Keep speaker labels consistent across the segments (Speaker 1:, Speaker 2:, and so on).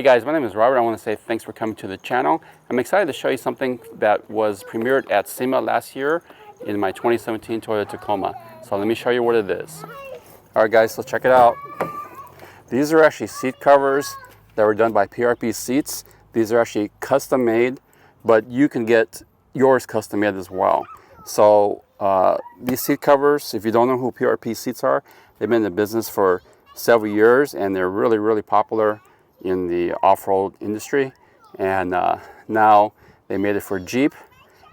Speaker 1: guys, my name is Robert. I want to say thanks for coming to the channel. I'm excited to show you something that was premiered at SEMA last year in my 2017 Toyota Tacoma. So let me show you what it is. All right guys, let's check it out. These are actually seat covers that were done by PRP seats. These are actually custom made, but you can get yours custom made as well. So these seat covers, if you don't know who PRP seats are, they've been in the business for several years and they're really popular in the off-road industry. And now they made it for Jeep,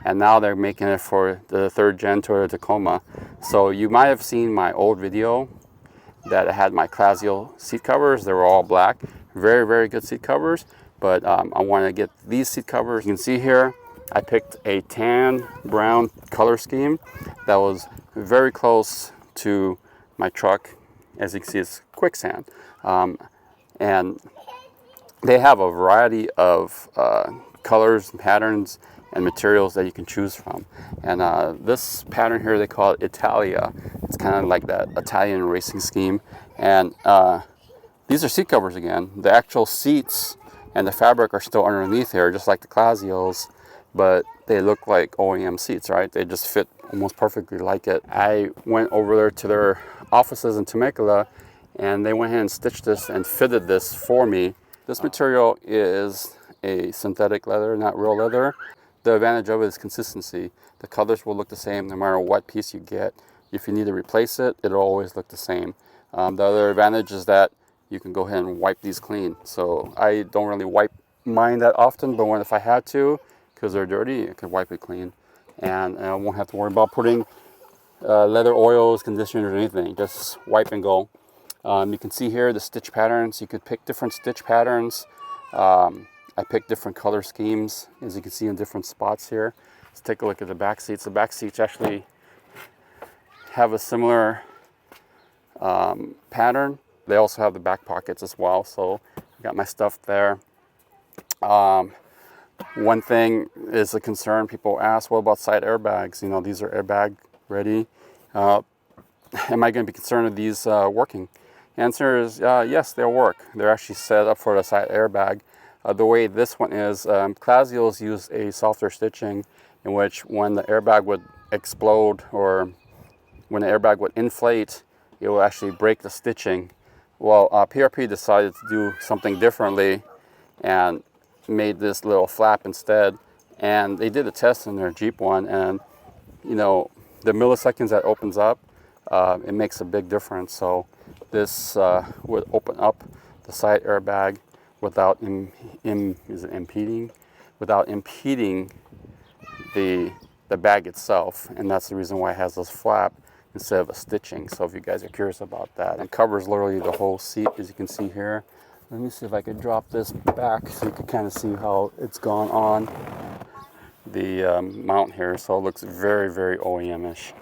Speaker 1: and now they're making it for the third gen Toyota Tacoma. So you might have seen my old video that had my Clazzio seat covers. They were all black, very good seat covers. But I want to get these seat covers. You can see here I picked a tan brown color scheme that was very close to my truck. As you can see, it's quicksand, and they have a variety of colors, patterns, and materials that you can choose from. And this pattern here, they call it Italia. It's kind of like that Italian racing scheme. And these are seat covers again. The actual seats and the fabric are still underneath here, just like the Clazzios, but they look like OEM seats, right? They just fit almost perfectly like it. I went over there to their offices in Temecula, and they went ahead and stitched this and fitted this for me. This material is a synthetic leather, not real leather. The advantage of it is consistency. The colors will look the same no matter what piece you get. If you need to replace it, it'll always look the same. The other advantage is that you can go ahead and wipe these clean. So I don't really wipe mine that often, but if I had to, because they're dirty, I could wipe it clean. And I won't have to worry about putting leather oils, conditioners, or anything. Just wipe and go. You can see here the stitch patterns. You could pick different stitch patterns. I picked different color schemes, as you can see in different spots here. Let's take a look at the back seats. The back seats actually have a similar pattern. They also have the back pockets as well, so I got my stuff there. One thing is a concern people ask, what about side airbags? You know, these are airbag ready. Am I going to be concerned of these working? The answer is yes, they'll work. They're actually set up for the side airbag. The way this one is, Clazzios use a softer stitching in which when the airbag would explode or when the airbag would inflate, it will actually break the stitching. Well, PRP decided to do something differently and made this little flap instead. And they did a test in their Jeep one, and you know, the milliseconds that opens up, it makes a big difference. So this would open up the side airbag without impeding the bag itself, and that's the reason why it has this flap instead of a stitching. So if you guys are curious about that, it covers literally the whole seat, as you can see here. Let me see if I could drop this back so you can kind of see how it's gone on the mount here. So it looks very OEM-ish,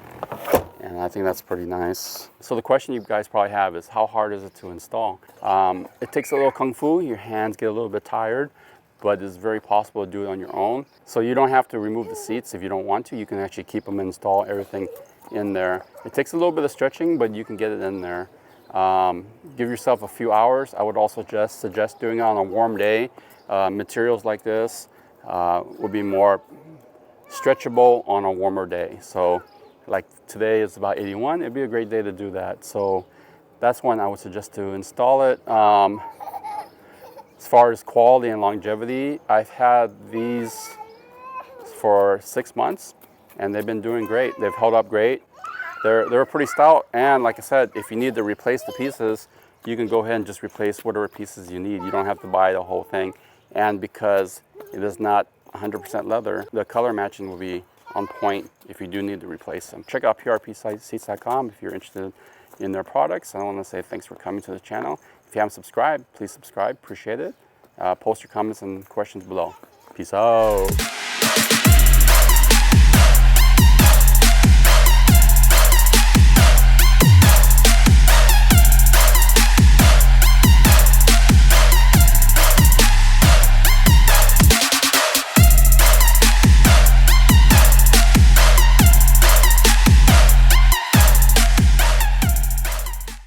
Speaker 1: and I think that's pretty nice. So the question you guys probably have is, how hard is it to install? It takes a little kung fu. Your hands get a little bit tired, but it's very possible to do it on your own. So you don't have to remove the seats if you don't want to. You can actually keep them and install everything in there. It takes a little bit of stretching, but you can get it in there. Give yourself a few hours. I would also just suggest doing it on a warm day. Materials like this would be more stretchable on a warmer day. So like today is about 81, it'd be a great day to do that. So that's one I would suggest to install it. As far as quality and longevity, I've had these for 6 months and they've been doing great. They've held up great. They're pretty stout, and like I said, if you need to replace the pieces, you can go ahead and just replace whatever pieces you need. You don't have to buy the whole thing. And because it is not 100% leather, the color matching will be on point if you do need to replace them. Check out PRPseats.com if you're interested in their products. I want to say thanks for coming to the channel. If you haven't subscribed, please subscribe. Appreciate it. Post your comments and questions below. Peace out.